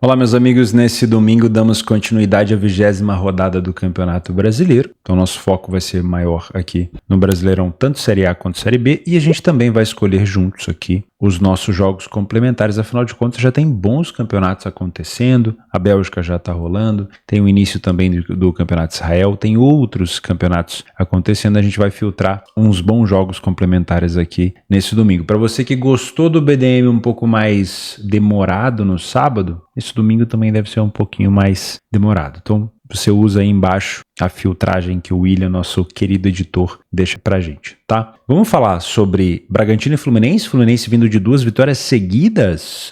Olá, meus amigos. Nesse domingo damos continuidade à 20ª rodada do Campeonato Brasileiro. Então nosso foco vai ser maior aqui no Brasileirão, tanto Série A quanto Série B, e a gente também vai escolher juntos aqui os nossos jogos complementares. Afinal de contas, já tem bons campeonatos acontecendo, a Bélgica já está rolando, tem o início também do Campeonato de Israel, tem outros campeonatos acontecendo. A gente vai filtrar uns bons jogos complementares aqui nesse domingo. Para você que gostou do BDM um pouco mais demorado no sábado, esse domingo também deve ser um pouquinho mais demorado. Então você usa aí embaixo a filtragem que o William, nosso querido editor, deixa pra gente, tá? Vamos falar sobre Bragantino e Fluminense. Fluminense vindo de 2 vitórias seguidas.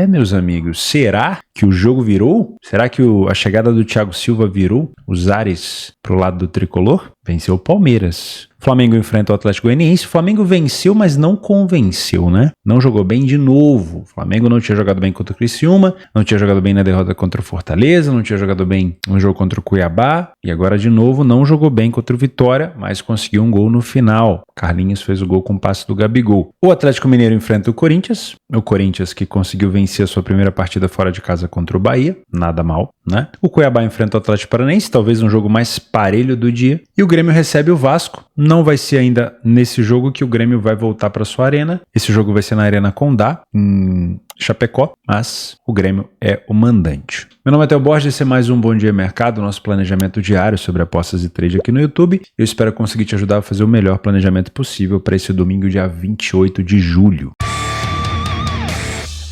Meus amigos, será que o jogo virou? Será que a chegada do Thiago Silva virou os ares pro lado do tricolor? Venceu o Palmeiras. Flamengo enfrenta o Atlético Goianiense. O Flamengo venceu, mas não convenceu, né? Não jogou bem de novo. O Flamengo não tinha jogado bem contra o Criciúma, não tinha jogado bem na derrota contra o Fortaleza, não tinha jogado bem no jogo contra o Cuiabá, e agora de novo não jogou bem contra o Vitória, mas conseguiu um gol no final. Carlinhos fez o gol com o passe do Gabigol. O Atlético Mineiro enfrenta o Corinthians que conseguiu vencer a sua primeira partida fora de casa contra o Bahia, nada mal, né? O Cuiabá enfrenta o Atlético Paranaense, talvez um jogo mais parelho do dia, e o Grêmio recebe o Vasco. Não vai ser ainda nesse jogo que o Grêmio vai voltar para sua arena. Esse jogo vai ser na Arena Condá, em Chapecó, mas o Grêmio é o mandante. Meu nome é Theo Borges, esse é mais um Bom Dia Mercado, nosso planejamento diário sobre apostas e trade aqui no YouTube. Eu espero conseguir te ajudar a fazer o melhor planejamento possível para esse domingo, dia 28 de julho.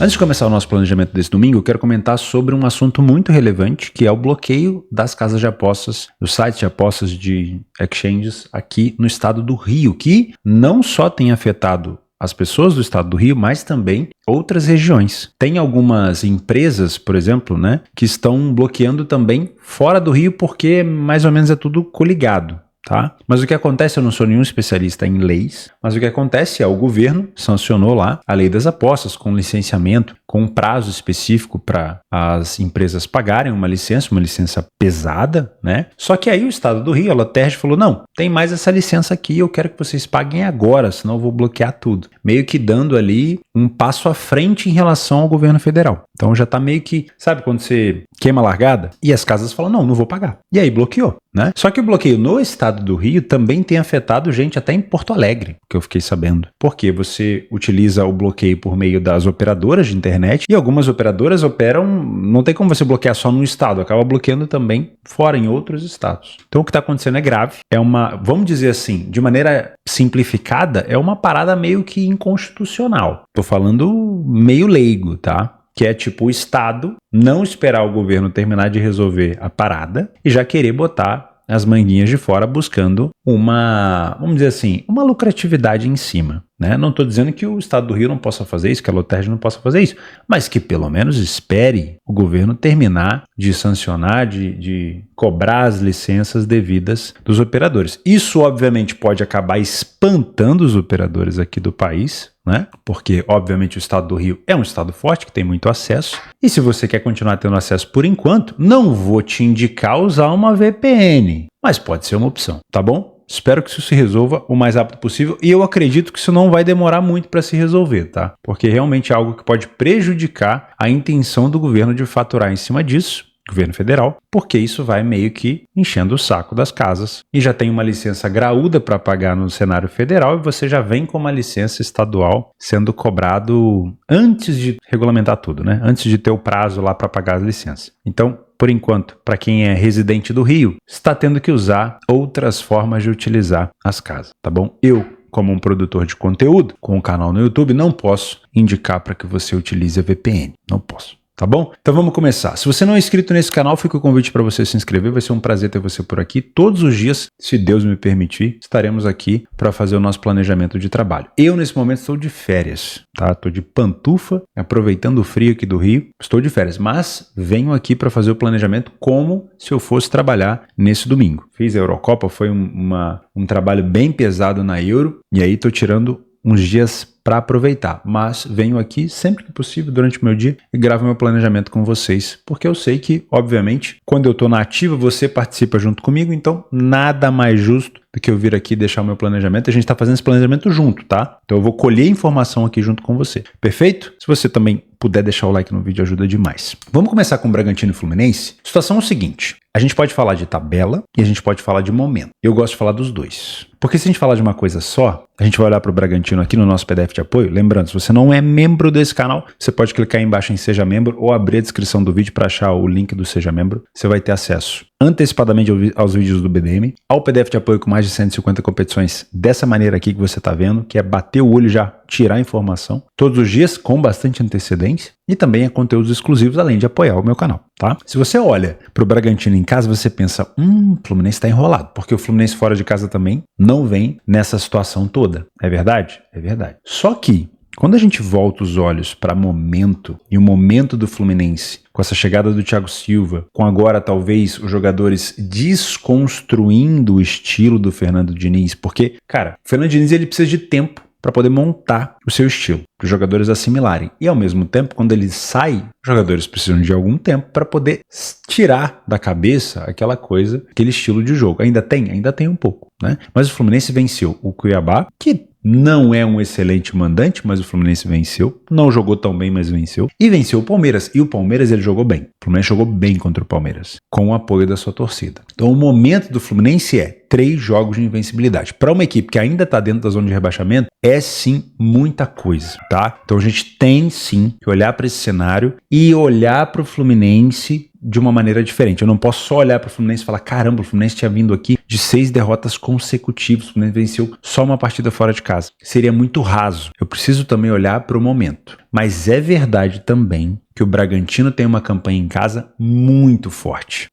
Antes de começar o nosso planejamento desse domingo, eu quero comentar sobre um assunto muito relevante, que é o bloqueio das casas de apostas, dos sites de apostas de exchanges aqui no estado do Rio, que não só tem afetado as pessoas do estado do Rio, mas também outras regiões. Tem algumas empresas, por exemplo, né, que estão bloqueando também fora do Rio, porque mais ou menos é tudo coligado. Tá? Mas o que acontece, eu não sou nenhum especialista em leis, mas o que acontece é o governo sancionou lá a lei das apostas com licenciamento, com um prazo específico para as empresas pagarem uma licença pesada, né? Só que aí o estado do Rio, a Lotérgia, falou, não, tem mais essa licença aqui, eu quero que vocês paguem agora, senão eu vou bloquear tudo. Meio que dando ali um passo à frente em relação ao governo federal. Então já tá meio que, sabe quando você queima a largada? E as casas falam, não vou pagar. E aí bloqueou, né? Só que o bloqueio no estado do Rio também tem afetado gente até em Porto Alegre, que eu fiquei sabendo. Porque você utiliza o bloqueio por meio das operadoras de internet e algumas operadoras operam, não tem como você bloquear só num estado, acaba bloqueando também fora em outros estados. Então o que está acontecendo é grave, é uma, vamos dizer assim, de maneira simplificada, é uma parada meio que inconstitucional. Tô falando meio leigo, tá? Que é tipo o Estado não esperar o governo terminar de resolver a parada e já querer botar as manguinhas de fora buscando uma, vamos dizer assim, uma lucratividade em cima, né? Não estou dizendo que o Estado do Rio não possa fazer isso, que a Lotérgia não possa fazer isso, mas que pelo menos espere o governo terminar de sancionar, de cobrar as licenças devidas dos operadores. Isso obviamente pode acabar espantando os operadores aqui do país, né? Porque obviamente o estado do Rio é um estado forte que tem muito acesso, e se você quer continuar tendo acesso por enquanto, não vou te indicar usar uma VPN, mas pode ser uma opção, tá bom? Espero que isso se resolva o mais rápido possível, e eu acredito que isso não vai demorar muito para se resolver, tá? Porque realmente é algo que pode prejudicar a intenção do governo de faturar em cima disso, governo federal, porque isso vai meio que enchendo o saco das casas e já tem uma licença graúda para pagar no cenário federal e você já vem com uma licença estadual sendo cobrado antes de regulamentar tudo, né? Antes de ter o prazo lá para pagar as licenças. Então, por enquanto, para quem é residente do Rio, está tendo que usar outras formas de utilizar as casas, tá bom? Eu, como um produtor de conteúdo com um canal no YouTube, não posso indicar para que você utilize a VPN, não posso. Tá bom? Então vamos começar. Se você não é inscrito nesse canal, fica o convite para você se inscrever. Vai ser um prazer ter você por aqui. Todos os dias, se Deus me permitir, estaremos aqui para fazer o nosso planejamento de trabalho. Eu, nesse momento, estou de férias, tá? Estou de pantufa, aproveitando o frio aqui do Rio. Estou de férias, mas venho aqui para fazer o planejamento como se eu fosse trabalhar nesse domingo. Fiz a Eurocopa, foi um trabalho bem pesado na Euro, e aí estou tirando uns dias para aproveitar, mas venho aqui sempre que possível durante o meu dia e gravo meu planejamento com vocês, porque eu sei que, obviamente, quando eu estou na ativa, você participa junto comigo, então nada mais justo do que eu vir aqui deixar o meu planejamento. A gente está fazendo esse planejamento junto, tá? Então eu vou colher informação aqui junto com você. Perfeito? Se você também puder deixar o like no vídeo, ajuda demais. Vamos começar com o Bragantino e Fluminense? A situação é o seguinte, a gente pode falar de tabela e a gente pode falar de momento. Eu gosto de falar dos dois. Porque se a gente falar de uma coisa só, a gente vai olhar para o Bragantino aqui no nosso PDF de apoio. Lembrando, se você não é membro desse canal, você pode clicar aí embaixo em Seja Membro ou abrir a descrição do vídeo para achar o link do Seja Membro. Você vai ter acesso antecipadamente aos vídeos do BDM, ao PDF de apoio com mais de 150 competições dessa maneira aqui que você está vendo, que é bater o olho e já tirar a informação, todos os dias com bastante antecedência, e também a conteúdos exclusivos, além de apoiar o meu canal, tá? Se você olha para o Bragantino em casa, você pensa, o Fluminense está enrolado, porque o Fluminense fora de casa também não vem nessa situação toda. É verdade? É verdade. Só que, quando a gente volta os olhos para momento, e o momento do Fluminense, com essa chegada do Thiago Silva, com agora talvez os jogadores desconstruindo o estilo do Fernando Diniz, porque, cara, o Fernando Diniz ele precisa de tempo para poder montar o seu estilo, para os jogadores assimilarem. E ao mesmo tempo, quando ele sai, os jogadores precisam de algum tempo para poder tirar da cabeça aquela coisa, aquele estilo de jogo. Ainda tem um pouco, né? Mas o Fluminense venceu o Cuiabá, que não é um excelente mandante, mas o Fluminense venceu. Não jogou tão bem, mas venceu. E venceu o Palmeiras. E o Palmeiras ele jogou bem. O Fluminense jogou bem contra o Palmeiras, com o apoio da sua torcida. Então o momento do Fluminense é 3 jogos de invencibilidade. Para uma equipe que ainda está dentro da zona de rebaixamento, é sim muita coisa, tá? Então a gente tem sim que olhar para esse cenário e olhar para o Fluminense de uma maneira diferente. Eu não posso só olhar para o Fluminense e falar, caramba, o Fluminense tinha vindo aqui de 6 derrotas consecutivas, o Fluminense venceu só uma partida fora de casa. Seria muito raso. Eu preciso também olhar para o momento. Mas é verdade também que o Bragantino tem uma campanha em casa muito forte,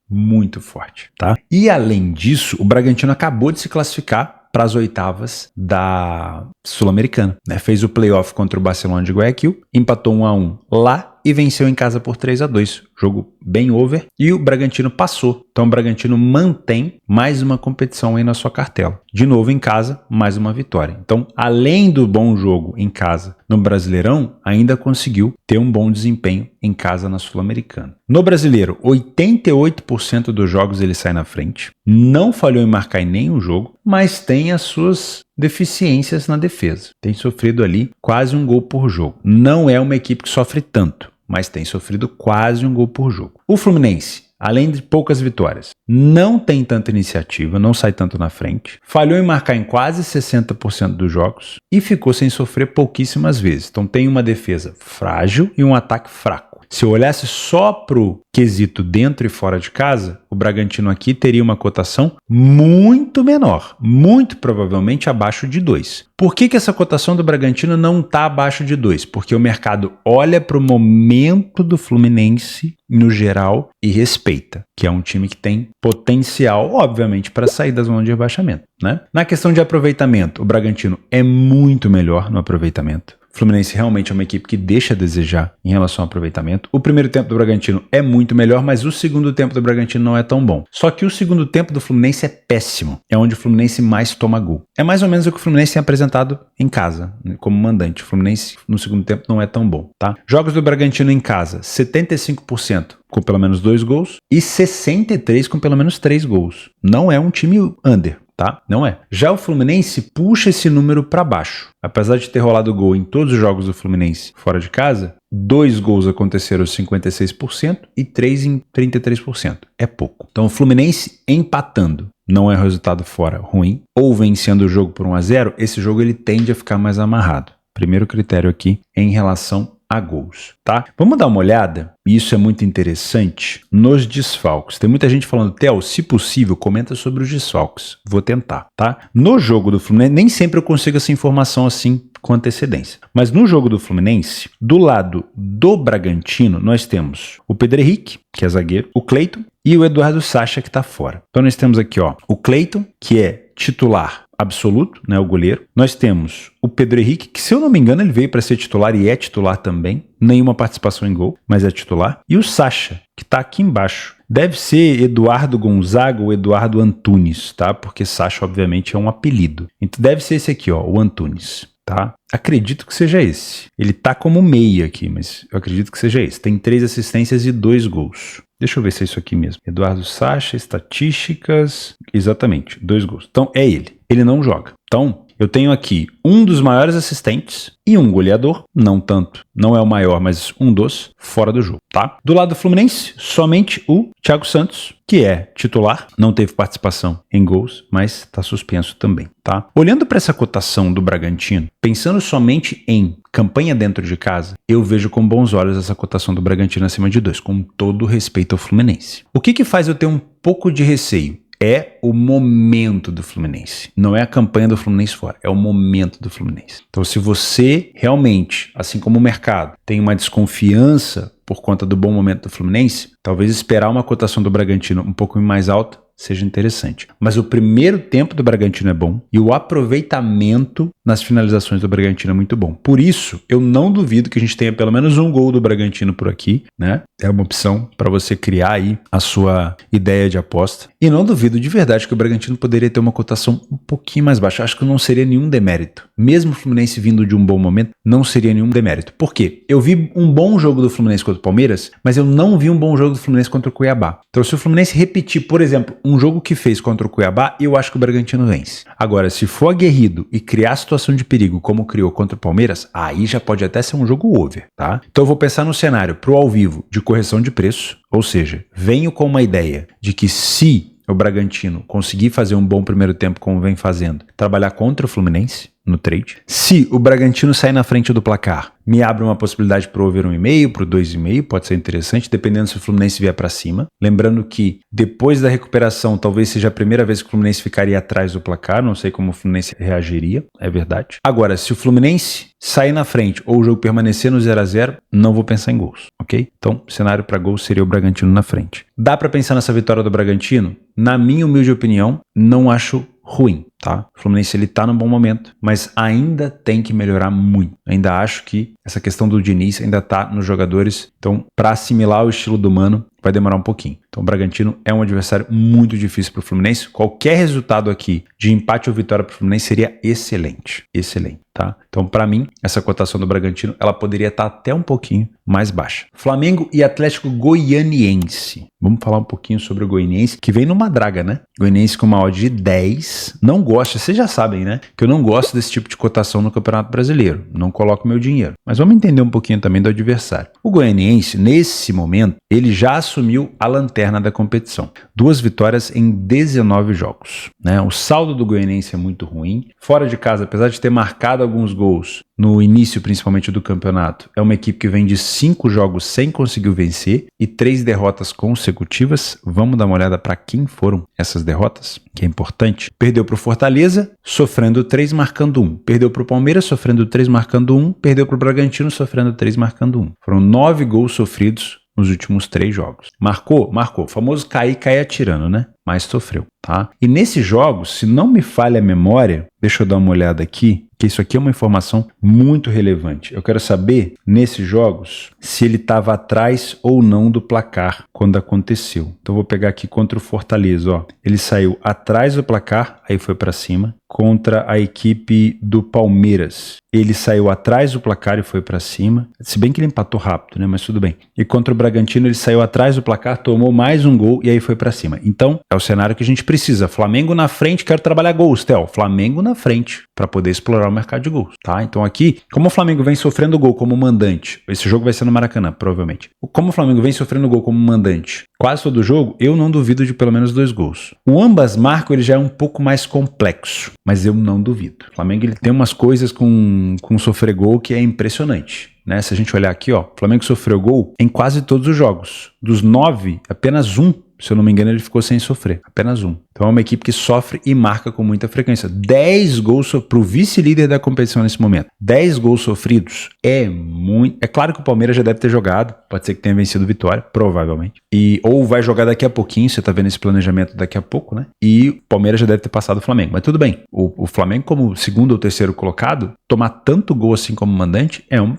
tá? E além disso, o Bragantino acabou de se classificar para as oitavas da Sul-Americana, né? Fez o playoff contra o Barcelona de Guayaquil, empatou 1-1 lá e venceu em casa por 3-2. Jogo bem over e o Bragantino passou. Então o Bragantino mantém mais uma competição aí na sua cartela. De novo em casa, mais uma vitória. Então, além do bom jogo em casa no Brasileirão, ainda conseguiu ter um bom desempenho em casa na Sul-Americana. No Brasileiro, 88% dos jogos ele sai na frente. Não falhou em marcar em nenhum jogo, mas tem as suas deficiências na defesa. Tem sofrido ali quase um gol por jogo. Não é uma equipe que sofre tanto, mas tem sofrido quase um gol por jogo. O Fluminense, além de poucas vitórias, não tem tanta iniciativa, não sai tanto na frente, falhou em marcar em quase 60% dos jogos e ficou sem sofrer pouquíssimas vezes. Então tem uma defesa frágil e um ataque fraco. Se eu olhasse só pro quesito dentro e fora de casa, o Bragantino aqui teria uma cotação muito menor, muito provavelmente abaixo de 2. Por que essa cotação do Bragantino não está abaixo de 2? Porque o mercado olha para o momento do Fluminense no geral e respeita, que é um time que tem potencial, obviamente, para sair da zona de rebaixamento, né? Na questão de aproveitamento, o Bragantino é muito melhor no aproveitamento. O Fluminense realmente é uma equipe que deixa a desejar em relação ao aproveitamento. O primeiro tempo do Bragantino é muito melhor, mas o segundo tempo do Bragantino não é tão bom. Só que o segundo tempo do Fluminense é péssimo. É onde o Fluminense mais toma gol. É mais ou menos o que o Fluminense tem apresentado em casa, como mandante. O Fluminense no segundo tempo não é tão bom, tá? Jogos do Bragantino em casa, 75% com pelo menos 2 gols e 63% com pelo menos 3 gols. Não é um time under. Tá? Não é. Já o Fluminense puxa esse número para baixo. Apesar de ter rolado gol em todos os jogos do Fluminense fora de casa, 2 gols aconteceram aos 56% e 3 em 33%. É pouco. Então o Fluminense empatando não é um resultado fora ruim, ou vencendo o jogo por 1-0, esse jogo ele tende a ficar mais amarrado. Primeiro critério aqui em relação a gols, tá? Vamos dar uma olhada, e isso é muito interessante, nos desfalques. Tem muita gente falando, Theo, se possível, comenta sobre os desfalques. Vou tentar, tá? No jogo do Fluminense, nem sempre eu consigo essa informação assim com antecedência. Mas no jogo do Fluminense, do lado do Bragantino, nós temos o Pedro Henrique, que é zagueiro, o Cleiton e o Eduardo Sacha, que tá fora. Então nós temos aqui, ó, o Cleiton, que é titular absoluto, né, o goleiro. Nós temos o Pedro Henrique, que se eu não me engano ele veio para ser titular e é titular também. Nenhuma participação em gol, mas é titular. E o Sacha, que está aqui embaixo. Deve ser Eduardo Gonzaga ou Eduardo Antunes, tá? Porque Sacha, obviamente, é um apelido. Então deve ser esse aqui, ó, o Antunes. tá? Acredito que seja esse. Ele tá como meia aqui, mas eu acredito que seja esse. Tem 3 assistências e 2 gols. Deixa eu ver se é isso aqui mesmo. Eduardo Sacha, estatísticas. Exatamente, 2 gols. Então é ele. Ele não joga. Então eu tenho aqui um dos maiores assistentes e um goleador, não tanto, não é o maior, mas um dos, fora do jogo, tá? Do lado do Fluminense, somente o Thiago Santos, que é titular, não teve participação em gols, mas está suspenso também, tá? Olhando para essa cotação do Bragantino, pensando somente em campanha dentro de casa, eu vejo com bons olhos essa cotação do Bragantino acima de 2, com todo respeito ao Fluminense. O que faz eu ter um pouco de receio? É o momento do Fluminense. Não é a campanha do Fluminense fora, é o momento do Fluminense. Então, se você realmente, assim como o mercado, tem uma desconfiança por conta do bom momento do Fluminense, talvez esperar uma cotação do Bragantino um pouco mais alta seja interessante. Mas o primeiro tempo do Bragantino é bom e o aproveitamento nas finalizações do Bragantino é muito bom. Por isso, eu não duvido que a gente tenha pelo menos um gol do Bragantino por aqui, né? É uma opção para você criar aí a sua ideia de aposta. E não duvido de verdade que o Bragantino poderia ter uma cotação um pouquinho mais baixa. Acho que não seria nenhum demérito. Mesmo o Fluminense vindo de um bom momento, não seria nenhum demérito. Por quê? Eu vi um bom jogo do Fluminense contra o Palmeiras, mas eu não vi um bom jogo do Fluminense contra o Cuiabá. Então, se o Fluminense repetir, por exemplo, um jogo que fez contra o Cuiabá, eu acho que o Bragantino vence. Agora, se for aguerrido e criar situação de perigo como criou contra o Palmeiras, aí já pode até ser um jogo over, tá? Então eu vou pensar no cenário pro ao vivo de correção de preço, ou seja, venho com uma ideia de que se o Bragantino conseguir fazer um bom primeiro tempo como vem fazendo, trabalhar contra o Fluminense no trade. Se o Bragantino sair na frente do placar, me abre uma possibilidade para o over 1,5, para o 2,5, pode ser interessante, dependendo se o Fluminense vier para cima. Lembrando que depois da recuperação, talvez seja a primeira vez que o Fluminense ficaria atrás do placar, não sei como o Fluminense reagiria, é verdade. Agora, se o Fluminense sair na frente ou o jogo permanecer no 0-0, não vou pensar em gols, ok? Então, cenário para gols seria o Bragantino na frente. Dá para pensar nessa vitória do Bragantino? Na minha humilde opinião, não acho ruim, tá? O Fluminense ele tá num bom momento, mas ainda tem que melhorar muito. Ainda acho que essa questão do Diniz ainda tá nos jogadores, então para assimilar o estilo do Mano vai demorar um pouquinho. Então o Bragantino é um adversário muito difícil para o Fluminense. Qualquer resultado aqui de empate ou vitória para o Fluminense seria excelente, excelente, tá? Então para mim essa cotação do Bragantino ela poderia estar até um pouquinho mais baixa. Flamengo e Atlético Goianiense. Vamos falar um pouquinho sobre o Goianiense, que vem numa draga, né? Goianiense com uma odd de 10. Não gosta, vocês já sabem, né? Que eu não gosto desse tipo de cotação no Campeonato Brasileiro. Não coloco meu dinheiro. Mas vamos entender um pouquinho também do adversário. O Goianiense, nesse momento, ele já assumiu a lanterna da competição. 2 vitórias em 19 jogos, né? O saldo do Goianiense é muito ruim. Fora de casa, apesar de ter marcado alguns gols no início, principalmente do campeonato, é uma equipe que vem de 5 jogos sem conseguir vencer e 3 derrotas consecutivas. Vamos dar uma olhada para quem foram essas derrotas, que é importante. Perdeu para o Fortaleza, sofrendo 3, marcando 1. Perdeu para o Palmeiras, sofrendo 3, marcando 1. Perdeu para o Bragantino, sofrendo 3, marcando 1. Foram 9 gols sofridos nos últimos 3 jogos. Marcou? Marcou. O famoso cair atirando, né? Mas sofreu, tá? E nesses jogos, se não me falha a memória, deixa eu dar uma olhada aqui, que isso aqui é uma informação muito relevante. Eu quero saber, nesses jogos, se ele estava atrás ou não do placar quando aconteceu. Então, eu vou pegar aqui contra o Fortaleza, ó. Ele saiu atrás do placar, aí foi para cima. Contra a equipe do Palmeiras, ele saiu atrás do placar e foi para cima. Se bem que ele empatou rápido, né? Mas tudo bem. E contra o Bragantino, ele saiu atrás do placar, tomou mais um gol e aí foi para cima. Então, é o cenário que a gente precisa. Flamengo na frente, quero trabalhar gols, Theo. Flamengo na frente, para poder explorar o mercado de gols, tá? Então aqui, como o Flamengo vem sofrendo gol como mandante, esse jogo vai ser no Maracanã, provavelmente. Como o Flamengo vem sofrendo gol como mandante quase todo jogo, eu não duvido de pelo menos 2 gols. O ambas marcam, ele já é um pouco mais complexo, mas eu não duvido. O Flamengo ele tem umas coisas com sofrer gol que é impressionante, né? Se a gente olhar aqui, ó, o Flamengo sofreu gol em quase todos os jogos. Dos 9, apenas 1, se eu não me engano, ele ficou sem sofrer. Apenas 1. Então é uma equipe que sofre e marca com muita frequência. 10 gols para o vice-líder da competição nesse momento. 10 gols sofridos é muito... É claro que o Palmeiras já deve ter jogado. Pode ser que tenha vencido Vitória, provavelmente. Ou vai jogar daqui a pouquinho, você tá vendo esse planejamento daqui a pouco, né? E o Palmeiras já deve ter passado o Flamengo. Mas tudo bem. O Flamengo, como segundo ou terceiro colocado, tomar tanto gol assim como mandante é um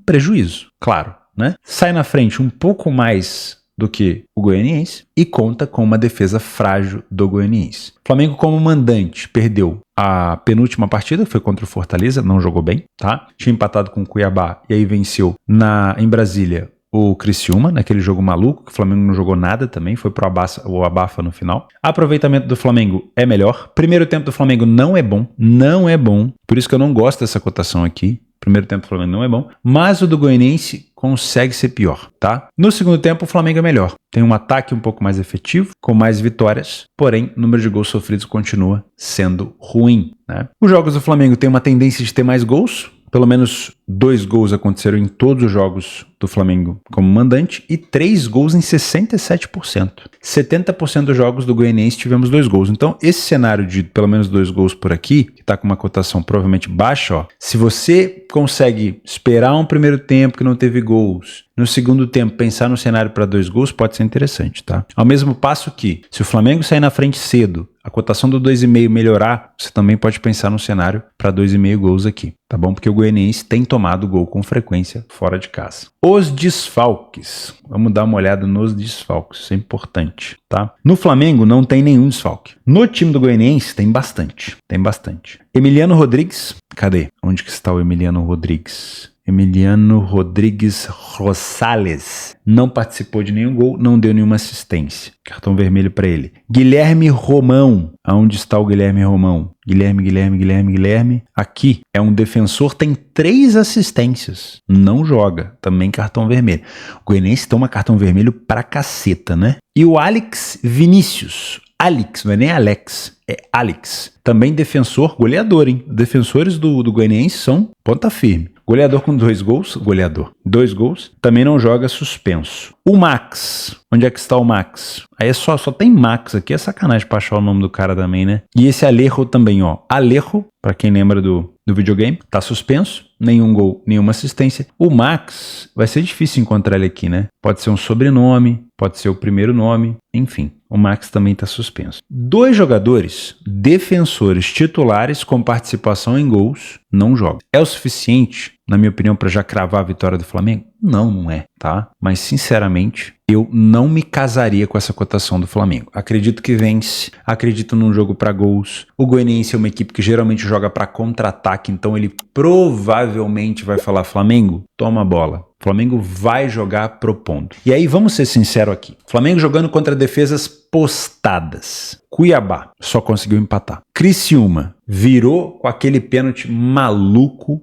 prejuízo, claro, né? Sai na frente um pouco mais do que o Goianiense e conta com uma defesa frágil do Goianiense. O Flamengo, como mandante, perdeu a penúltima partida, foi contra o Fortaleza, não jogou bem, tá? Tinha empatado com o Cuiabá e aí venceu em Brasília o Criciúma, naquele jogo maluco, que o Flamengo não jogou nada também, foi pro abafa no final. Aproveitamento do Flamengo é melhor. Primeiro tempo do Flamengo não é bom, por isso que eu não gosto dessa cotação aqui. Primeiro tempo do Flamengo não é bom, mas o do Goianiense consegue ser pior, tá? No segundo tempo o Flamengo é melhor. Tem um ataque um pouco mais efetivo, com mais vitórias, porém o número de gols sofridos continua sendo ruim, né? Os jogos do Flamengo têm uma tendência de ter mais gols. Pelo menos 2 gols aconteceram em todos os jogos do Flamengo como mandante e 3 gols em 67%. 70% dos jogos do Goianiense tivemos 2 gols. Então, esse cenário de pelo menos 2 gols por aqui, que está com uma cotação provavelmente baixa, ó, se você consegue esperar um primeiro tempo que não teve gols, no segundo tempo pensar no cenário para 2 gols, pode ser interessante, tá? Ao mesmo passo que, se o Flamengo sair na frente cedo, a cotação do 2,5 melhorar, você também pode pensar no cenário para 2,5 gols aqui, tá bom? Porque o Goianiense tem tomado gol com frequência fora de casa. Os desfalques. Vamos dar uma olhada nos desfalques, isso é importante, tá? No Flamengo não tem nenhum desfalque. No time do Goianiense tem bastante, Emiliano Rodrigues, cadê? Onde que está o Emiliano Rodrigues? Emiliano Rodrigues Rosales não participou de nenhum gol, não deu nenhuma assistência. Cartão vermelho para ele. Guilherme Romão. Aonde está o Guilherme Romão? Guilherme. Aqui é um defensor, tem 3 assistências. Não joga. Também cartão vermelho. O Goianiense toma cartão vermelho pra caceta, né? E o Alex Vinícius. Alex, não é nem Alex, é Alex. Também defensor, goleador, hein? Defensores do Goianiense são ponta firme. Goleador com 2 gols, 2 gols, também não joga suspenso. O Max, onde é que está o Max? Aí é só tem Max aqui, é sacanagem pra achar o nome do cara também, né? E esse Alejo também, ó. Alejo, pra quem lembra do videogame, tá suspenso, nenhum gol, nenhuma assistência. O Max, vai ser difícil encontrar ele aqui, né? Pode ser um sobrenome, pode ser o primeiro nome, enfim. O Max também tá suspenso. 2 jogadores, defensores titulares com participação em gols, não jogam. É o suficiente, na minha opinião, para já cravar a vitória do Flamengo? Não é, tá? Mas, sinceramente, eu não me casaria com essa cotação do Flamengo. Acredito que vence, acredito num jogo para gols. O Goianiense é uma equipe que geralmente joga para contra-ataque, então ele provavelmente vai falar: Flamengo, toma a bola. Flamengo vai jogar propondo. E aí, vamos ser sinceros aqui. Flamengo jogando contra defesas postadas. Cuiabá só conseguiu empatar. Criciúma virou com aquele pênalti maluco,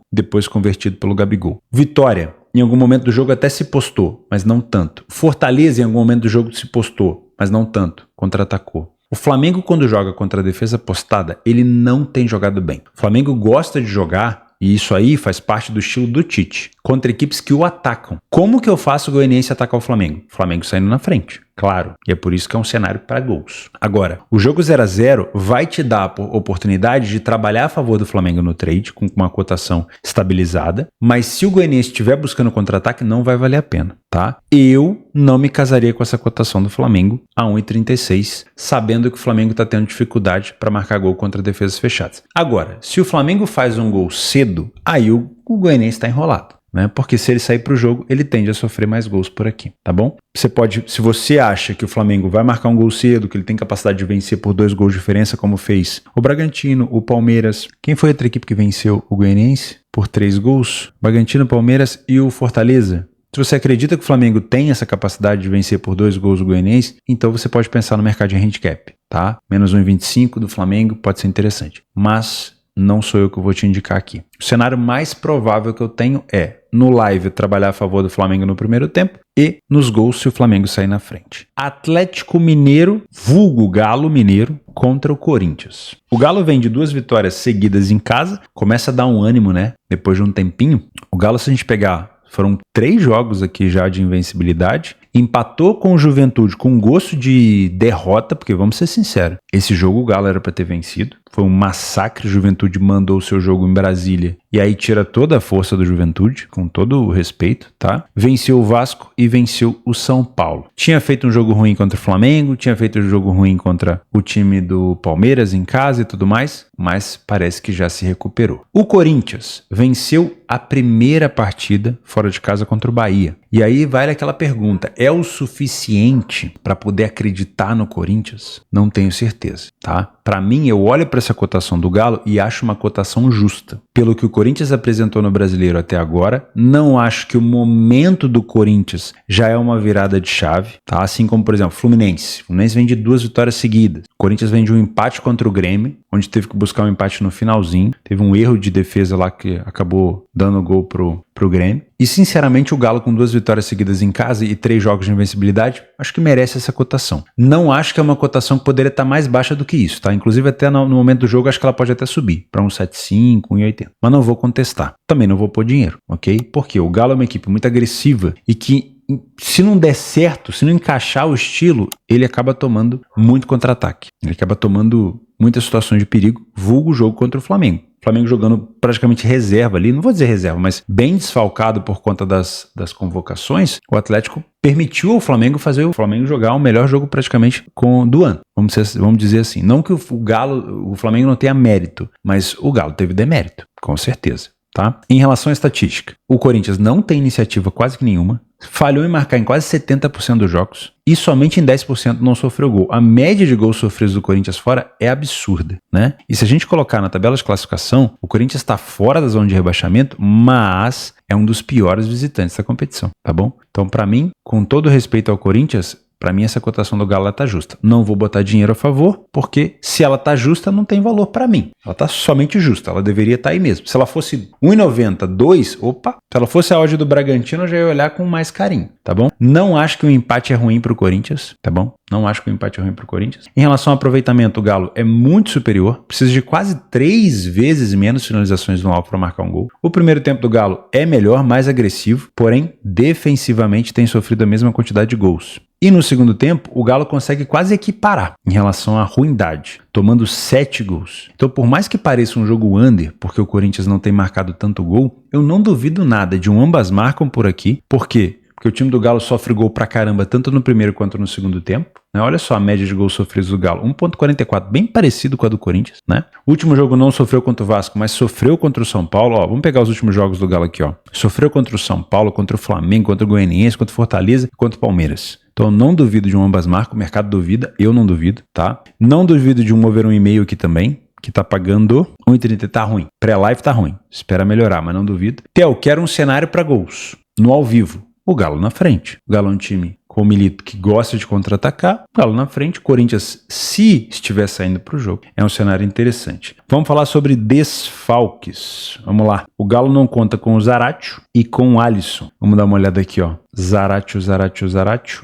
depois convertido pelo Gabigol. Vitória, em algum momento do jogo até se postou, mas não tanto. Fortaleza, em algum momento do jogo se postou, mas não tanto. Contra-atacou. O Flamengo, quando joga contra a defesa postada, ele não tem jogado bem. O Flamengo gosta de jogar, e isso aí faz parte do estilo do Tite, contra equipes que o atacam. Como que eu faço o Goianiense atacar o Flamengo? O Flamengo saindo na frente, claro. E é por isso que é um cenário para gols. Agora, o jogo 0-0 vai te dar a oportunidade de trabalhar a favor do Flamengo no trade, com uma cotação estabilizada, mas se o Goianiense estiver buscando contra-ataque, não vai valer a pena, tá? Eu não me casaria com essa cotação do Flamengo a 1,36, sabendo que o Flamengo está tendo dificuldade para marcar gol contra defesas fechadas. Agora, se o Flamengo faz um gol cedo, aí o Goianiense está enrolado, né? Porque se ele sair para o jogo, ele tende a sofrer mais gols por aqui, tá bom? Você pode, se você acha que o Flamengo vai marcar um gol cedo, que ele tem capacidade de vencer por 2 gols de diferença, como fez o Bragantino, o Palmeiras. Quem foi a outra equipe que venceu o Goianiense por 3 gols? Bragantino, Palmeiras e o Fortaleza. Se você acredita que o Flamengo tem essa capacidade de vencer por 2 gols o Goianiense, então você pode pensar no mercado de handicap, tá? Menos 1,25 do Flamengo pode ser interessante, mas não sou eu que vou te indicar aqui. O cenário mais provável que eu tenho é, no live, trabalhar a favor do Flamengo no primeiro tempo e nos gols se o Flamengo sair na frente. Atlético Mineiro, vulgo Galo Mineiro, contra o Corinthians. O Galo vem de 2 vitórias seguidas em casa, começa a dar um ânimo, né? Depois de um tempinho. O Galo, se a gente pegar, foram 3 jogos aqui já de invencibilidade. Empatou com o Juventude com gosto de derrota, porque vamos ser sinceros, esse jogo o Galo era para ter vencido. Foi um massacre, Juventude mandou o seu jogo em Brasília e aí tira toda a força do Juventude, com todo o respeito, tá? Venceu o Vasco e venceu o São Paulo. Tinha feito um jogo ruim contra o Flamengo, tinha feito um jogo ruim contra o time do Palmeiras em casa e tudo mais, mas parece que já se recuperou. O Corinthians venceu a primeira partida fora de casa contra o Bahia. E aí vale aquela pergunta, é o suficiente para poder acreditar no Corinthians? Não tenho certeza, tá? Para mim, eu olho para essa cotação do Galo e acho uma cotação justa. Pelo que o Corinthians apresentou no Brasileiro até agora, não acho que o momento do Corinthians já é uma virada de chave, tá? Assim como, por exemplo, Fluminense. O Fluminense vem de 2 vitórias seguidas. O Corinthians vem de um empate contra o Grêmio, onde teve que buscar um empate no finalzinho. Teve um erro de defesa lá que acabou dando gol pro Grêmio. E, sinceramente, o Galo com 2 vitórias seguidas em casa e 3 jogos de invencibilidade, acho que merece essa cotação. Não acho que é uma cotação que poderia estar mais baixa do que isso, tá? Inclusive, até no momento do jogo, acho que ela pode até subir para 1,75, 1,80. Mas não vou contestar. Também não vou pôr dinheiro, ok? Porque o Galo é uma equipe muito agressiva e que, se não der certo, se não encaixar o estilo, ele acaba tomando muito contra-ataque. Ele acaba tomando muitas situações de perigo, vulgo o jogo contra o Flamengo. O Flamengo jogando praticamente reserva ali, não vou dizer reserva, mas bem desfalcado por conta das convocações, o Atlético permitiu ao Flamengo fazer o Flamengo jogar o melhor jogo praticamente do ano. Vamos dizer assim. Não que o Flamengo não tenha mérito, mas o Galo teve demérito, com certeza. Tá? Em relação à estatística, o Corinthians não tem iniciativa quase que nenhuma, falhou em marcar em quase 70% dos jogos e somente em 10% não sofreu gol. A média de gols sofridos do Corinthians fora é absurda, né? E se a gente colocar na tabela de classificação, o Corinthians está fora da zona de rebaixamento, mas é um dos piores visitantes da competição, tá bom? Então, para mim, com todo respeito ao Corinthians, para mim essa cotação do Galo tá justa. Não vou botar dinheiro a favor, porque se ela tá justa, não tem valor para mim. Ela tá somente justa, ela deveria estar aí mesmo. Se ela fosse 1,90, 2, opa. Se ela fosse a odd do Bragantino, eu já ia olhar com mais carinho, tá bom? Não acho que o empate é ruim pro Corinthians, tá bom? Não acho que o empate é ruim pro Corinthians. Em relação ao aproveitamento, o Galo é muito superior, precisa de quase 3 vezes menos finalizações no alvo para marcar um gol. O primeiro tempo do Galo é melhor, mais agressivo, porém, defensivamente tem sofrido a mesma quantidade de gols. E no segundo tempo, o Galo consegue quase equiparar em relação à ruindade, tomando 7 gols. Então, por mais que pareça um jogo under, porque o Corinthians não tem marcado tanto gol, eu não duvido nada de um ambas marcam por aqui. Por quê? Porque o time do Galo sofre gol pra caramba, tanto no primeiro quanto no segundo tempo. Né? Olha só a média de gols sofridos do Galo, 1,44, bem parecido com a do Corinthians. Né? O último jogo não sofreu contra o Vasco, mas sofreu contra o São Paulo. Ó, vamos pegar os últimos jogos do Galo aqui. Ó. Sofreu contra o São Paulo, contra o Flamengo, contra o Goianiense, contra o Fortaleza e contra o Palmeiras. Então, não duvido de um ambas marcas, o mercado duvida, eu não duvido, tá? Não duvido de um over 1,5 aqui também, que tá pagando 1,30, tá ruim. Pré-live tá ruim, espera melhorar, mas não duvido. Theo, quero um cenário para gols, no ao vivo. O Galo na frente. O Galo é um time com o Milito que gosta de contra-atacar. O Galo na frente. O Corinthians, se estiver saindo para o jogo, é um cenário interessante. Vamos falar sobre desfalques. Vamos lá. O Galo não conta com o Zaratio e com o Alisson. Vamos dar uma olhada aqui, ó. Zaratio.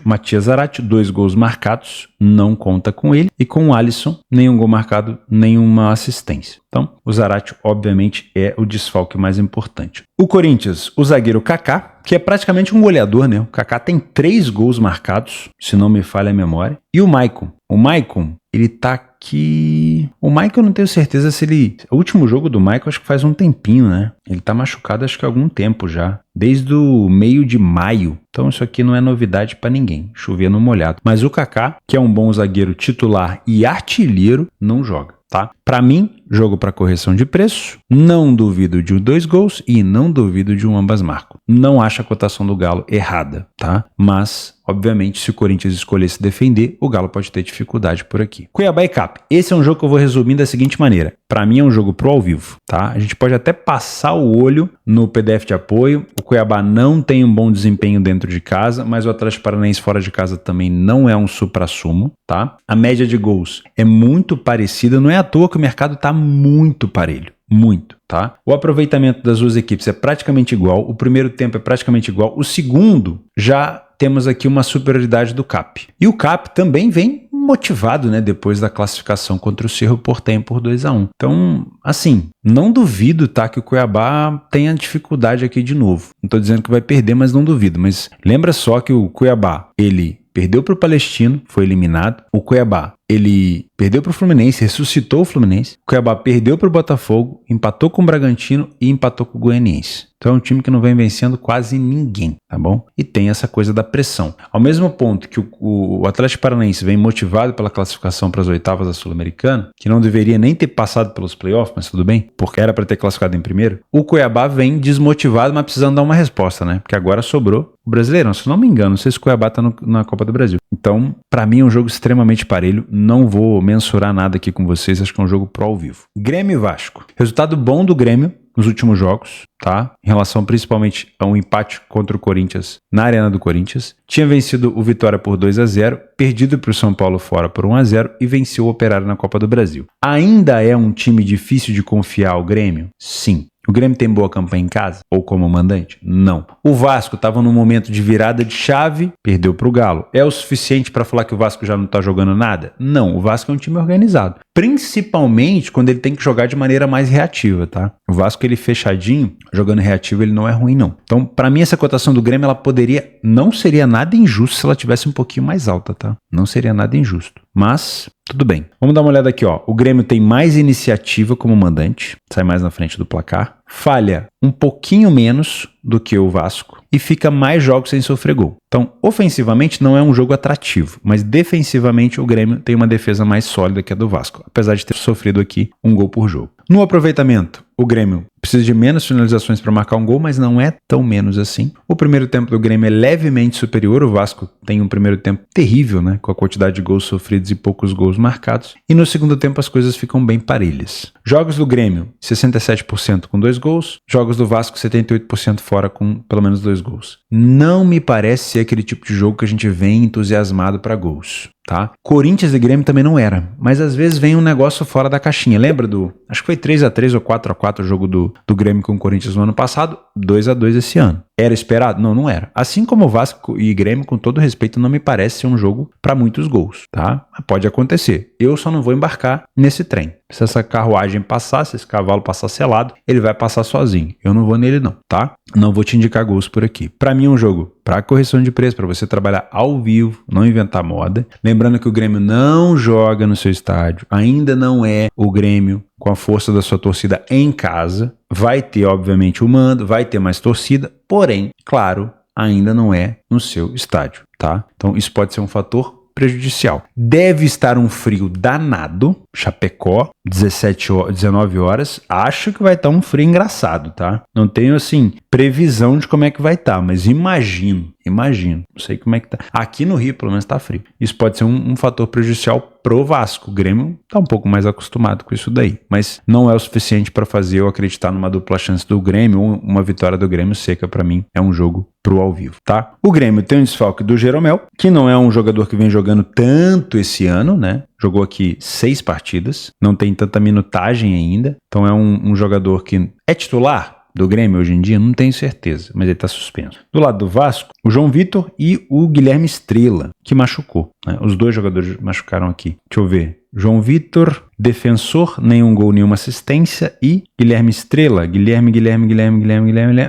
Matias Zaratio, 2 gols marcados, não conta com ele. E com o Alisson, nenhum gol marcado, nenhuma assistência. Então, o Zaratio, obviamente, é o desfalque mais importante. O Corinthians, o zagueiro Kaká, que é praticamente um goleador, né? O Kaká tem 3 gols marcados, se não me falha a memória. E o Maicon. O Maicon, ele tá aqui... O Maicon eu não tenho certeza se ele... O último jogo do Maicon acho que faz um tempinho, né? Ele tá machucado acho que há algum tempo já. Desde o meio de maio. Então isso aqui não é novidade pra ninguém. Chover no molhado. Mas o Kaká, que é um bom zagueiro titular e artilheiro, não joga. Tá? Para mim, jogo para correção de preço, não duvido de 2 gols e não duvido de um ambas marcam. Não acho a cotação do Galo errada, tá? Mas, obviamente, se o Corinthians escolher se defender, o Galo pode ter dificuldade por aqui. Cuiabá e Cap. Esse é um jogo que eu vou resumir da seguinte maneira. Para mim é um jogo pro ao vivo, tá? A gente pode até passar o olho no PDF de apoio. O Cuiabá não tem um bom desempenho dentro de casa, mas o Atlético Paranaense fora de casa também não é um supra-sumo, tá? A média de gols é muito parecida, não é à toa que o mercado tá muito parelho. Muito, tá? O aproveitamento das duas equipes é praticamente igual, o primeiro tempo é praticamente igual, o segundo já temos aqui uma superioridade do Cap. E o Cap também vem motivado, né, depois da classificação contra o Cerro Porteño por 2-1. Então, assim, não duvido, tá, que o Cuiabá tenha dificuldade aqui de novo. Não tô dizendo que vai perder, mas não duvido. Mas lembra só que o Cuiabá, ele perdeu para o Palestino, foi eliminado. O Cuiabá, ele perdeu para o Fluminense, ressuscitou o Fluminense. O Cuiabá perdeu para o Botafogo, empatou com o Bragantino e empatou com o Goianiense. Então é um time que não vem vencendo quase ninguém, tá bom? E tem essa coisa da pressão. Ao mesmo ponto que o Atlético Paranaense vem motivado pela classificação para as oitavas da Sul-Americana, que não deveria nem ter passado pelos playoffs, mas tudo bem, porque era para ter classificado em primeiro, o Cuiabá vem desmotivado, mas precisando dar uma resposta, né? Porque agora sobrou o Brasileirão, se não me engano, não sei se o Cuiabá tá na Copa do Brasil. Então, para mim é um jogo extremamente parelho, não vou mensurar nada aqui com vocês, acho que é um jogo pro ao vivo. Grêmio e Vasco. Resultado bom do Grêmio nos últimos jogos, tá? Em relação principalmente a um empate contra o Corinthians na Arena do Corinthians. Tinha vencido o Vitória por 2-0, perdido para o São Paulo fora por 1-0 e venceu o Operário na Copa do Brasil. Ainda é um time difícil de confiar o Grêmio? Sim. O Grêmio tem boa campanha em casa? Ou como mandante? Não. O Vasco estava num momento de virada de chave, perdeu para o Galo. É o suficiente para falar que o Vasco já não está jogando nada? Não. O Vasco é um time organizado. Principalmente quando ele tem que jogar de maneira mais reativa, tá? O Vasco, ele fechadinho, jogando reativo, ele não é ruim, não. Então, para mim, essa cotação do Grêmio, ela poderia... Não seria nada injusto se ela tivesse um pouquinho mais alta, tá? Não seria nada injusto. Mas... tudo bem. Vamos dar uma olhada aqui, ó. O Grêmio tem mais iniciativa como mandante, sai mais na frente do placar, falha um pouquinho menos do que o Vasco e fica mais jogos sem sofrer gol. Então, ofensivamente não é um jogo atrativo, mas defensivamente o Grêmio tem uma defesa mais sólida que a do Vasco, apesar de ter sofrido aqui um gol por jogo. No aproveitamento, o Grêmio precisa de menos finalizações para marcar um gol, mas não é tão menos assim. O primeiro tempo do Grêmio é levemente superior, o Vasco tem um primeiro tempo terrível, né, com a quantidade de gols sofridos e poucos gols marcados, e no segundo tempo as coisas ficam bem parelhas. Jogos do Grêmio, 67% com 2 gols, jogos do Vasco, 78% fora com pelo menos 2 gols. Não me parece ser aquele tipo de jogo que a gente vem entusiasmado para gols. Tá? Corinthians e Grêmio também não era, mas às vezes vem um negócio fora da caixinha. Lembra acho que foi 3-3 ou 4-4 o jogo do Grêmio com o Corinthians no ano passado, 2-2 esse ano. Era esperado? Não, não era. Assim como o Vasco e Grêmio, com todo respeito, não me parece ser um jogo para muitos gols, tá? Mas pode acontecer. Eu só não vou embarcar nesse trem. Se essa carruagem passar, se esse cavalo passar selado, ele vai passar sozinho. Eu não vou nele não, tá? Não vou te indicar gols por aqui. Para mim é um jogo para correção de preço, para você trabalhar ao vivo, não inventar moda. Lembrando que o Grêmio não joga no seu estádio, ainda não é o Grêmio com a força da sua torcida em casa. Vai ter, obviamente, o mando, vai ter mais torcida, porém, claro, ainda não é no seu estádio, tá? Então isso pode ser um fator prejudicial. Deve estar um frio danado, Chapecó, 19 horas, acho que vai estar um frio engraçado, tá? Não tenho, assim, previsão de como é que vai estar, mas imagino, não sei como é que tá. Aqui no Rio, pelo menos, tá frio. Isso pode ser um fator prejudicial pro Vasco. O Grêmio tá um pouco mais acostumado com isso daí, mas não é o suficiente para fazer eu acreditar numa dupla chance do Grêmio ou uma vitória do Grêmio seca. Para mim, é um jogo pro ao vivo, tá? O Grêmio tem um desfalque do Jeromel, que não é um jogador que vem jogando tanto esse ano, né? Jogou aqui 6 partidas, não tem tanta minutagem ainda, então é um jogador que é titular do Grêmio hoje em dia, não tenho certeza, mas ele está suspenso. Do lado do Vasco, o João Vitor e o Guilherme Estrela, que machucou, né? Os dois jogadores machucaram aqui. Deixa eu ver. João Vitor, defensor, nenhum gol, nenhuma assistência, e Guilherme Estrela, Guilherme.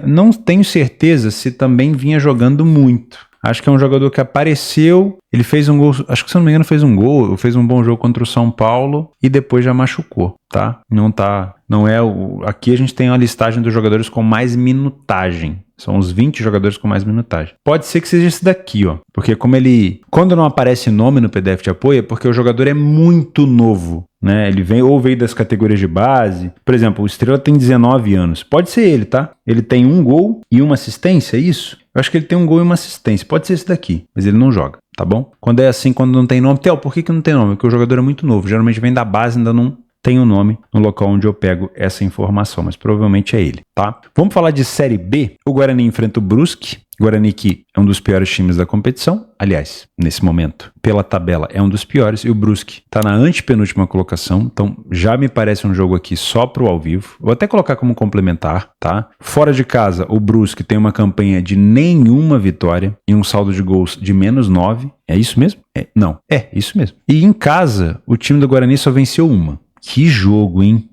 Não tenho certeza se também vinha jogando muito. Acho que é um jogador que apareceu, ele fez um gol, acho que se não me engano fez um gol, fez um bom jogo contra o São Paulo e depois já machucou, tá? Não é aqui a gente tem a listagem dos jogadores com mais minutagem. São os 20 jogadores com mais minutagem. Pode ser que seja esse daqui, ó. Porque quando não aparece nome no PDF de apoio, é porque o jogador é muito novo, né? Ele veio das categorias de base. Por exemplo, o Estrela tem 19 anos. Pode ser ele, tá? Ele tem um gol e uma assistência, é isso? Eu acho que ele tem um gol e uma assistência. Pode ser esse daqui, mas ele não joga, tá bom? Quando é assim, quando não tem nome... Theo, por que não tem nome? Porque o jogador é muito novo. Geralmente vem da base, ainda não tem o nome no local onde eu pego essa informação, mas provavelmente é ele, tá? Vamos falar de Série B. O Guarani enfrenta o Brusque. Guarani que é um dos piores times da competição. Aliás, nesse momento, pela tabela, é um dos piores. E o Brusque está na antepenúltima colocação. Então, já me parece um jogo aqui só pro ao vivo. Vou até colocar como complementar, tá? Fora de casa, o Brusque tem uma campanha de nenhuma vitória e um saldo de gols de -9. É isso mesmo? Não, é isso mesmo. E em casa, o time do Guarani só venceu uma. Que jogo, hein?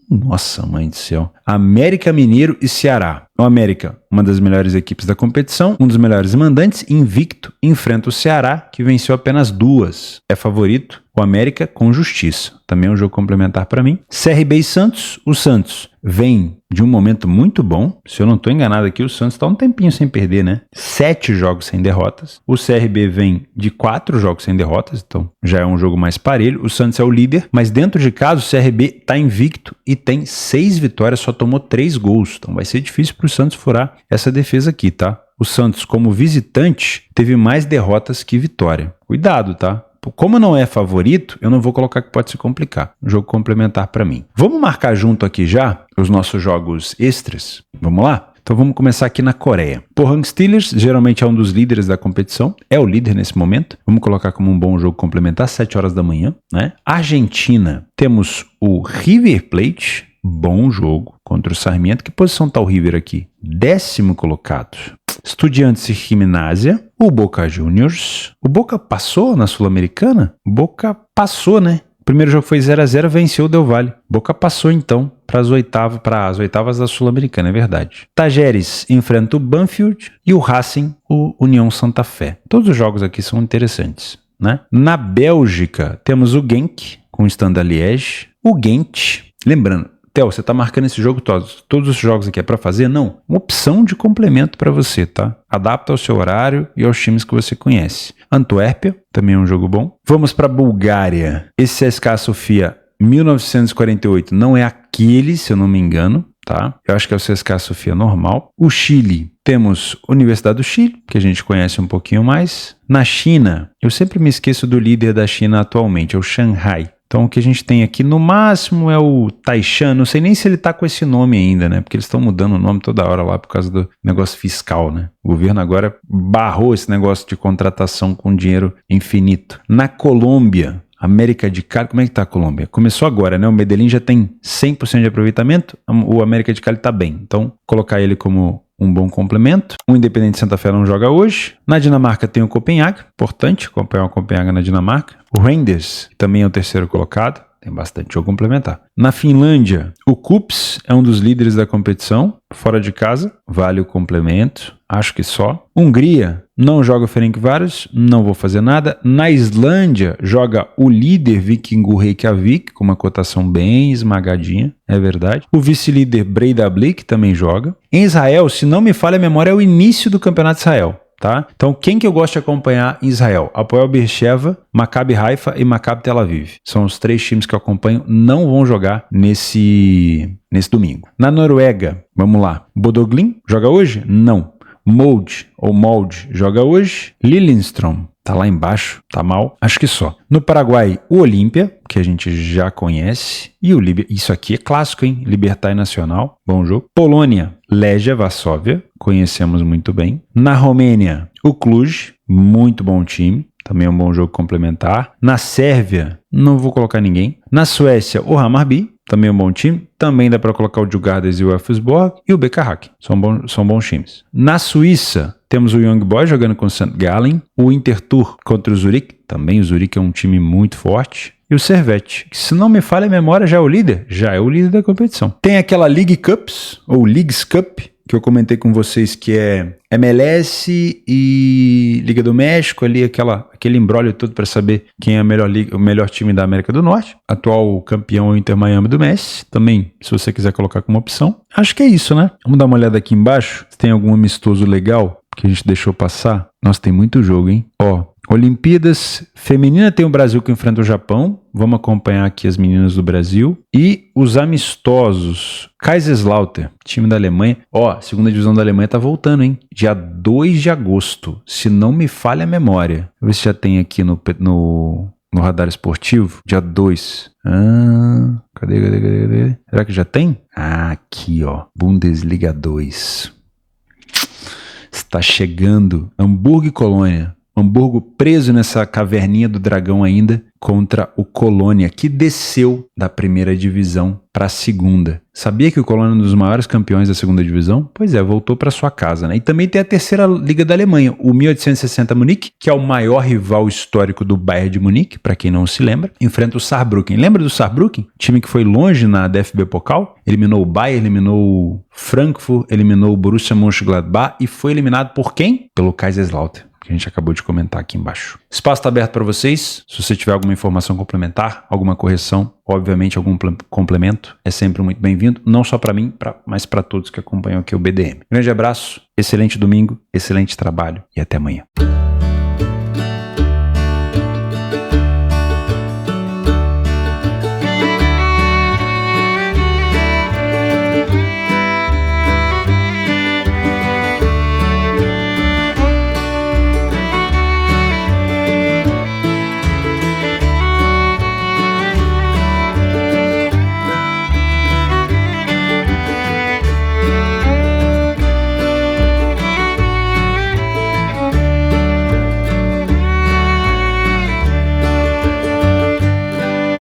Nossa, mãe do céu. América Mineiro e Ceará. O América, uma das melhores equipes da competição, um dos melhores mandantes, invicto, enfrenta o Ceará, que venceu apenas 2. É favorito, o América com justiça. Também é um jogo complementar para mim. CRB e Santos. O Santos vem de um momento muito bom. Se eu não estou enganado aqui, o Santos está um tempinho sem perder, né? 7 jogos sem derrotas. O CRB vem de 4 jogos sem derrotas, então já é um jogo mais parelho. O Santos é o líder, mas dentro de casa o CRB está invicto e tem 6 vitórias, só tomou 3 gols. Então vai ser difícil para o Santos furar essa defesa aqui, tá? O Santos, como visitante, teve mais derrotas que vitória. Cuidado, tá? Como não é favorito, eu não vou colocar que pode se complicar. Um jogo complementar para mim. Vamos marcar junto aqui já os nossos jogos extras? Vamos lá? Então vamos começar aqui na Coreia. Pohang Steelers geralmente é um dos líderes da competição. É o líder nesse momento. Vamos colocar como um bom jogo complementar, 7 horas da manhã, né? Argentina, temos o River Plate. Bom jogo contra o Sarmiento. Que posição tá o River aqui? 10º colocado. Estudiantes e Gimnasia, o Boca Juniors. O Boca passou na Sul-Americana? Boca passou, né? O primeiro jogo foi 0-0, venceu o Del Valle. Boca passou então para as oitavas da Sul-Americana, é verdade. Tajeres enfrenta o Banfield e o Racing, o União Santa Fé. Todos os jogos aqui são interessantes, né? Na Bélgica, temos o Genk com o Standard Liège. O Gent, lembrando, Theo, você está marcando esse jogo todos os jogos aqui é para fazer? Não. Uma opção de complemento para você, tá? Adapta ao seu horário e aos times que você conhece. Antuérpia, também é um jogo bom. Vamos para a Bulgária. Esse CSKA Sofia 1948 não é aquele, se eu não me engano, tá? Eu acho que é o CSKA Sofia normal. O Chile, temos Universidade do Chile, que a gente conhece um pouquinho mais. Na China, eu sempre me esqueço do líder da China atualmente, é o Shanghai. Então o que a gente tem aqui no máximo é o Taishan, não sei nem se ele tá com esse nome ainda, né? Porque eles estão mudando o nome toda hora lá por causa do negócio fiscal, né? O governo agora barrou esse negócio de contratação com dinheiro infinito. Na Colômbia, América de Cali, como é que tá a Colômbia? Começou agora, né? O Medellín já tem 100% de aproveitamento, o América de Cali tá bem. Então colocar ele como um bom complemento. O Independente Santa Fé não joga hoje. Na Dinamarca tem o Copenhague, importante acompanhar o Copenhague na Dinamarca. O Rangers, que também é o 3º colocado, tem bastante jogo complementar. Na Finlândia, o KuPS é um dos líderes da competição, fora de casa, vale o complemento, acho que só. Hungria, não joga o Ferencváros, não vou fazer nada. Na Islândia, joga o líder Vikingur Reykjavik, com uma cotação bem esmagadinha, é verdade. O vice-líder Breiðablik também joga. Em Israel, se não me falha a memória, é o início do Campeonato de Israel. Tá? Então, quem que eu gosto de acompanhar em Israel? Apoel Beersheva, Maccabi Haifa e Maccabi Tel Aviv. São os 3 times que eu acompanho, não vão jogar nesse domingo. Na Noruega, vamos lá. Bodø/Glimt joga hoje? Não. Molde joga hoje. Lillestrøm tá lá embaixo, tá mal, acho que só. No Paraguai, o Olímpia, que a gente já conhece, e o isso aqui é clássico, hein? Libertar e Nacional, bom jogo. Polônia, Legia Varsóvia, conhecemos muito bem. Na Romênia, o Cluj, muito bom time, também é um bom jogo complementar. Na Sérvia, não vou colocar ninguém. Na Suécia, o Hammarby, também é um bom time. Também dá para colocar o Djurgården e o Elfsborg e o BK Häcken. São bons times. Na Suíça, temos o Young Boys jogando com o St. Gallen. O Intertour contra o Zurique. Também o Zurique é um time muito forte. E o Servette, que se não me falha a memória, já é o líder? Já é o líder da competição. Tem aquela League Cups, ou Leagues Cup, que eu comentei com vocês, que é MLS e Liga do México, ali aquele imbróglio todo para saber quem é o melhor time da América do Norte. Atual campeão é o Inter Miami do Messi, também, se você quiser colocar como opção. Acho que é isso, né? Vamos dar uma olhada aqui embaixo, se tem algum amistoso legal que a gente deixou passar. Nossa, tem muito jogo, hein? Ó, Olimpíadas Feminina tem o Brasil que enfrenta o Japão. Vamos acompanhar aqui as meninas do Brasil. E os amistosos. Kaiserslautern, time da Alemanha. Ó, a segunda divisão da Alemanha tá voltando, hein? Dia 2 de agosto, se não me falha a memória. Vou ver se já tem aqui no radar esportivo. Dia 2. Cadê? Será que já tem? Ah, aqui, ó. Bundesliga 2. Está chegando. Hamburgo e Colônia. Hamburgo preso nessa caverninha do dragão ainda contra o Colônia, que desceu da primeira divisão para a segunda. Sabia que o Colônia é um dos maiores campeões da segunda divisão? Pois é, voltou para sua casa, né? E também tem a terceira liga da Alemanha, o 1860 Munique, que é o maior rival histórico do Bayern de Munique, para quem não se lembra, enfrenta o Saarbrücken. Lembra do Saarbrücken? Time que foi longe na DFB Pokal, eliminou o Bayern, eliminou o Frankfurt, eliminou o Borussia Mönchengladbach e foi eliminado por quem? Pelo Kaiserslautern, que a gente acabou de comentar aqui embaixo. O espaço está aberto para vocês. Se você tiver alguma informação complementar, alguma correção, obviamente algum complemento, é sempre muito bem-vindo, não só para mim, mas para todos que acompanham aqui o BDM. Grande abraço, excelente domingo, excelente trabalho e até amanhã.